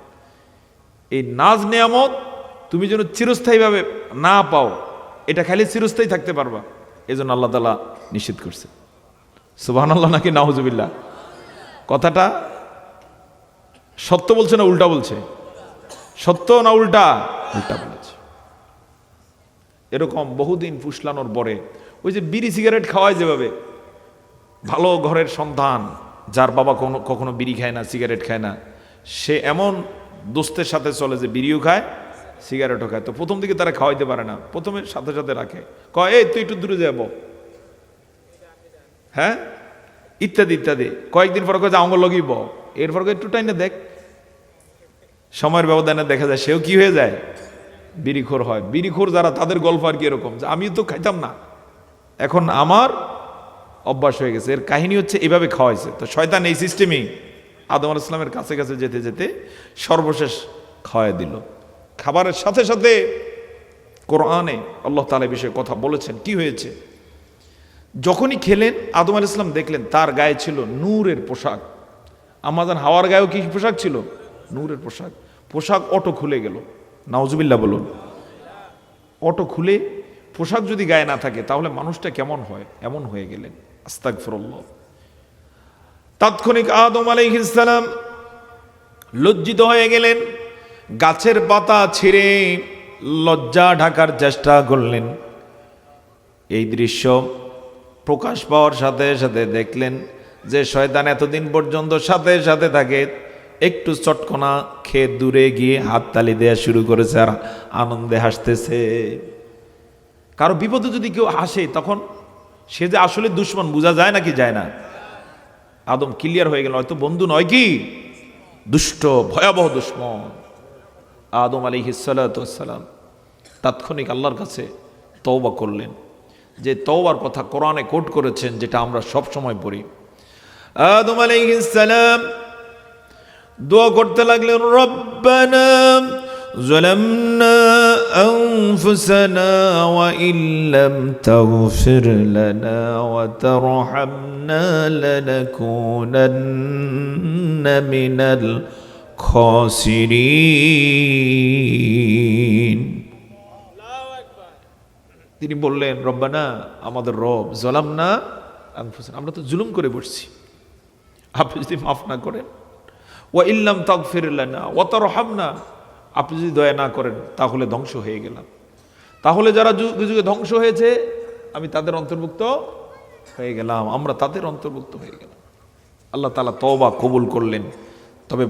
এই নাজ নেয়ামত তুমি যেন চিরস্থায়ীভাবে না পাও, এটা খালি চিরস্থায়ী থাকতে পারবা, এজন্য আল্লাহ তাআলা নিষেধ করছে। সুবহানাল্লাহ নাকি নাউজুবিল্লাহ? কথাটা সত্য বলছে না উল্টা বলছে? সত্য না উল্টা? উল্টা বলেছে। এরকম বহুদিন ফুসলানোর পরে ওই যে বিড়ি সিগারেট খাওয়ায় যেভাবে, ভালো ঘরের সন্তান যার বাবা কখনো বিড়ি খায় না, সিগারেট খায় না, সে এমন দোস্তের সাথে চলে যে বিড়িও খায় সিগারেটও খায়। তো প্রথম দিকে তারা খাওয়াইতে পারে না, প্রথমে সাথে সাথে রাখে, কয় এই তুই একটু দূরে যাব, হ্যাঁ, ইত্যাদি ইত্যাদি। কয়েকদিন পর কয় যে আঙুল লগিব, এরপর একটু টাইনে দেখ, সময়ের ব্যবধানে দেখা যায় সেও কি হয়ে যায়? বিড়িখোর হয়। বিড়িখোর যারা, তাদের গল্প আর কি এরকম যে আমিও তো খাইতাম না, এখন আমার অভ্যাস হয়ে গেছে। এর কাহিনী হচ্ছে এভাবে খাওয়াইছে। তো শয়তান এই সিস্টেমেই আদম আলাইহিস সালামের কাছে কাছে যেতে যেতে সর্বশেষ খাওয়াই দিল। খাবারের সাথে সাথে কোরআনে আল্লাহ তাআলা এই বিষয়ে কথা বলেছেন। কি হয়েছে? যখনই খেলেন আদম আলাইহিস সালাম দেখলেন তার গায়ে ছিল নূরের পোশাক। আমাদের হাওয়ার গায়েও কি পোশাক ছিল? নূরের পোশাক। পোশাক অটো খুলে গেল। নাউজুবিল্লাহ বলুন। অটো খুলে পোশাক যদি গায়ে না থাকে তাহলে মানুষটা কেমন হয়? এমন হয়ে গেলেন। আস্তাগফিরুল্লাহ। তাৎক্ষণিক আদম আলাইহিস সালাম লজ্জিত হয়ে গেলেন, গাছের পাতা ছিঁড়ে লজ্জা ঢাকার চেষ্টা করলেন। এই দৃশ্য প্রকাশ পাওয়ার সাথে সাথে দেখলেন যে শয়তান এতদিন পর্যন্ত সাথে সাথে থাকে, একটু চটকনা খেয়ে দূরে গিয়ে হাততালি দেওয়া শুরু করেছে আর আনন্দে হাসতেছে। কারো বিপদে যদি কেউ হাসে তখন সে যে আসলে দুশমন বোঝা যায় নাকি যায় না? আদম ক্লিয়ার হয়ে গেল, হয়তো বন্ধু নয় কি দুষ্ট ভয়াবহ দুশ্মন। আদম আলাইহিস সালাতু ওয়াস সালাম তাৎক্ষণিক আল্লাহর কাছে তওবা করলেন, যে তওবার কথা কোরআনে কোট করেছেন, যেটা আমরা সব সময় পড়ি। আদম আলাইহিস সালাম দোয়া করতে লাগলেন, রব্বানা যালামনা আনফুসানা ওয়া ইল্লাম তাগফির লানা ওয়া তারহামনা লানাকুনান্না মিনাল খাসিরিন। তিনি বললেন, রব্বানা, আমাদের রব, যালামনা আনফুসানা, আমরা তো জুলুম করে বসছি, আপনি যদি মাফ না করেন, ওয়া ইল্লাম তাগফির লানা ওয়া তারহামনা, আপনি যদি দয়া না করেন তাহলে ধ্বংস হয়ে গেলাম। তাহলে যারা যুগে যুগে ধ্বংস হয়েছে আমি তাদের অন্তর্ভুক্ত হয়ে গেলাম, আমরা তাদের অন্তর্ভুক্ত হয়ে গেলাম। আল্লাহ তাআলা তওবা কবুল করলেন। তবে